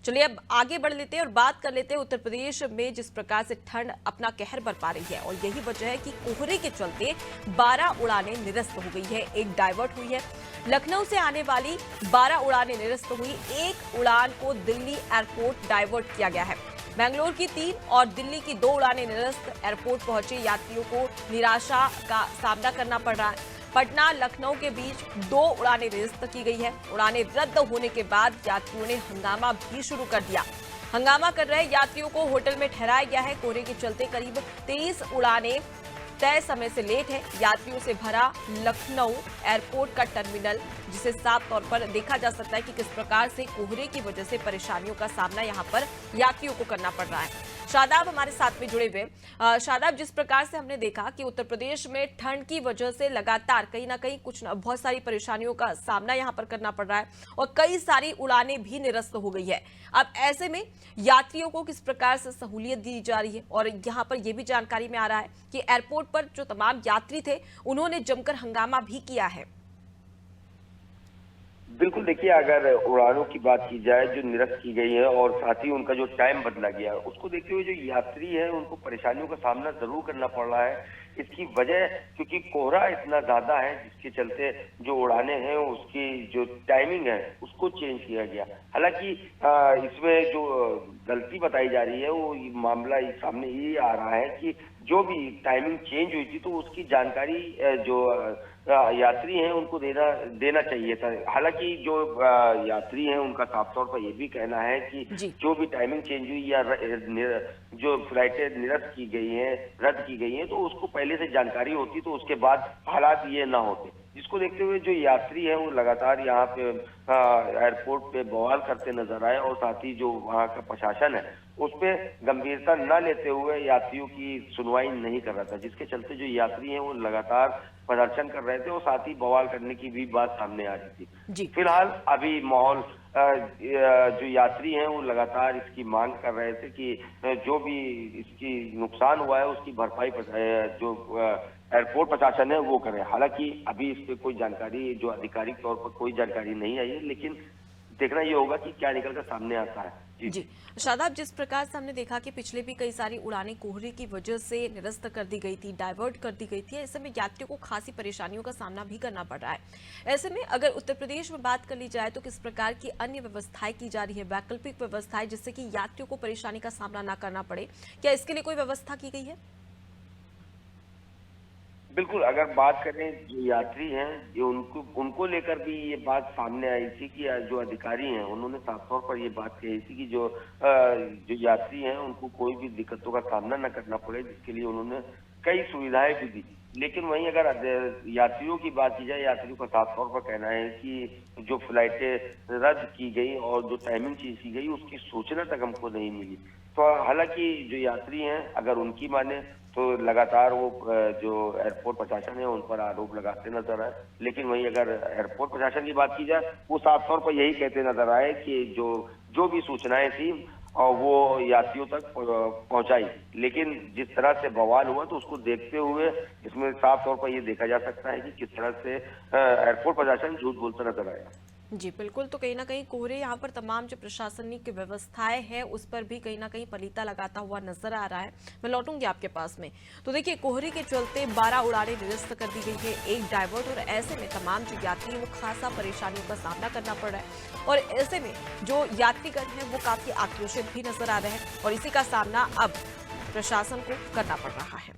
चलिए अब आगे बढ़ लेते हैं और बात कर लेते हैं उत्तर प्रदेश में जिस प्रकार से ठंड अपना कहर बरपा रही है और यही वजह है कि कोहरे के चलते 12 उड़ानें निरस्त हो गई है, एक डाइवर्ट हुई है। लखनऊ से आने वाली 12 उड़ानें निरस्त हुई, एक उड़ान को दिल्ली एयरपोर्ट डाइवर्ट किया गया है। बेंगलोर की 3 और दिल्ली की 2 उड़ानें निरस्त। एयरपोर्ट पहुंचे यात्रियों को निराशा का सामना करना पड़ रहा है। पटना लखनऊ के बीच 2 उड़ानें निरस्त की गई है। उड़ानें रद्द होने के बाद यात्रियों ने हंगामा भी शुरू कर दिया। हंगामा कर रहे यात्रियों को होटल में ठहराया गया है। कोहरे के चलते करीब 23 उड़ानें तय समय से लेट है। यात्रियों से भरा लखनऊ एयरपोर्ट का टर्मिनल, जिसे साफ तौर पर देखा जा सकता है कि किस प्रकार से कोहरे की वजह से परेशानियों का सामना यहां पर यात्रियों को करना पड़ रहा है। शादाब हमारे साथ में जुड़े हुए। शादाब, जिस प्रकार से हमने देखा कि उत्तर प्रदेश में ठंड की वजह से लगातार कहीं ना कहीं बहुत सारी परेशानियों का सामना यहां पर करना पड़ रहा है और कई सारी उड़ानें भी निरस्त हो गई है। अब ऐसे में यात्रियों को किस प्रकार से सहूलियत दी जा रही है और यहां पर यह भी जानकारी में आ रहा है कि एयरपोर्ट पर जो तमाम यात्री थे उन्होंने जमकर हंगामा भी किया है। बिल्कुल, देखिए, अगर उड़ानों की बात की जाए जो निरस्त की गई है और साथ ही उनका जो टाइम बदला गया है, उसको देखते हुए जो यात्री है उनको परेशानियों का सामना जरूर करना पड़ रहा है। इसकी वजह क्योंकि कोहरा इतना ज्यादा है जिसके चलते जो उड़ानें हैं उसकी जो टाइमिंग है उसको चेंज किया गया। हालांकि इसमें जो गलती बताई जा रही है वो मामला सामने ये आ रहा है कि जो भी टाइमिंग चेंज हुई थी तो उसकी जानकारी जो यात्री हैं उनको देना चाहिए था। हालांकि जो यात्री हैं उनका साफ तौर पर यह भी कहना है कि जो भी टाइमिंग चेंज हुई या जो फ्लाइटें निरस्त की गई हैं, रद्द की गई हैं, तो उसको पहले से जानकारी होती तो उसके बाद हालात ये ना होते। जिसको देखते हुए जो यात्री हैं वो लगातार यहाँ पे एयरपोर्ट पे बवाल करते नजर आए और साथ ही जो वहाँ का प्रशासन है उस पे गंभीरता न लेते हुए यात्रियों की सुनवाई नहीं कर रहा था, जिसके चलते जो यात्री हैं वो लगातार प्रदर्शन कर रहे थे और साथ ही बवाल करने की भी बात सामने आ रही थी। फिलहाल अभी माहौल जो यात्री हैं वो लगातार इसकी मांग कर रहे थे कि जो भी इसकी नुकसान हुआ है उसकी भरपाई जो एयरपोर्ट प्रशासन है वो करे। हालांकि अभी इस पे कोई जानकारी जो आधिकारिक तौर पर कोई जानकारी नहीं आई है, लेकिन देखना ये होगा कि क्या निकल कर सामने आता है। जी शादाब, जिस प्रकार से हमने देखा कि पिछले भी कई सारी उड़ानें कोहरे की वजह से निरस्त कर दी गई थी, डाइवर्ट कर दी गई थी, ऐसे में यात्रियों को खासी परेशानियों का सामना भी करना पड़ रहा है। ऐसे में अगर उत्तर प्रदेश में बात कर ली जाए तो किस प्रकार की अन्य व्यवस्थाएं की जा रही है, वैकल्पिक व्यवस्थाएं, जिससे कि यात्रियों को परेशानी का सामना न करना पड़े, क्या इसके लिए कोई व्यवस्था की गई है? बिल्कुल, अगर बात करें जो यात्री हैं ये उनको लेकर भी ये बात सामने आई थी कि जो अधिकारी हैं उन्होंने साफ तौर पर ये बात कही थी कि जो यात्री हैं उनको कोई भी दिक्कतों का सामना न करना पड़े, जिसके लिए उन्होंने कई सुविधाएं भी दी। लेकिन वहीं अगर यात्रियों की बात की जाए, यात्रियों का साफ तौर पर कहना है कि जो फ्लाइटें रद्द की गई और जो टाइमिंग चेंज की गई उसकी सूचना तक हमको नहीं मिली। तो हालांकि जो यात्री हैं अगर उनकी माने तो लगातार वो जो एयरपोर्ट प्रशासन है उन पर आरोप लगाते नजर आए, लेकिन वहीं अगर एयरपोर्ट प्रशासन की बात की जाए वो साफ तौर पर यही कहते नजर आए कि जो भी सूचनाएं थी और वो यात्रियों तक पहुंचाई। लेकिन जिस तरह से बवाल हुआ तो उसको देखते हुए इसमें साफ तौर पर ये देखा जा सकता है कि किस तरह से एयरपोर्ट प्रशासन झूठ बोलता नजर आया। जी बिल्कुल, तो कहीं ना कहीं कोहरे यहाँ पर तमाम जो प्रशासनिक व्यवस्थाएं हैं उस पर भी कहीं ना कहीं पलीता लगाता हुआ नजर आ रहा है। मैं लौटूंगी आपके पास में। तो देखिए, कोहरे के चलते 12 उड़ानें निरस्त कर दी गई है, एक डाइवर्ट, और ऐसे में तमाम जो यात्री हैं वो खासा परेशानियों का सामना करना पड़ रहा है और ऐसे में जो यात्रीगण हैं वो काफी आक्रोशित भी नजर आ रहे हैं और इसी का सामना अब प्रशासन को करना पड़ रहा है।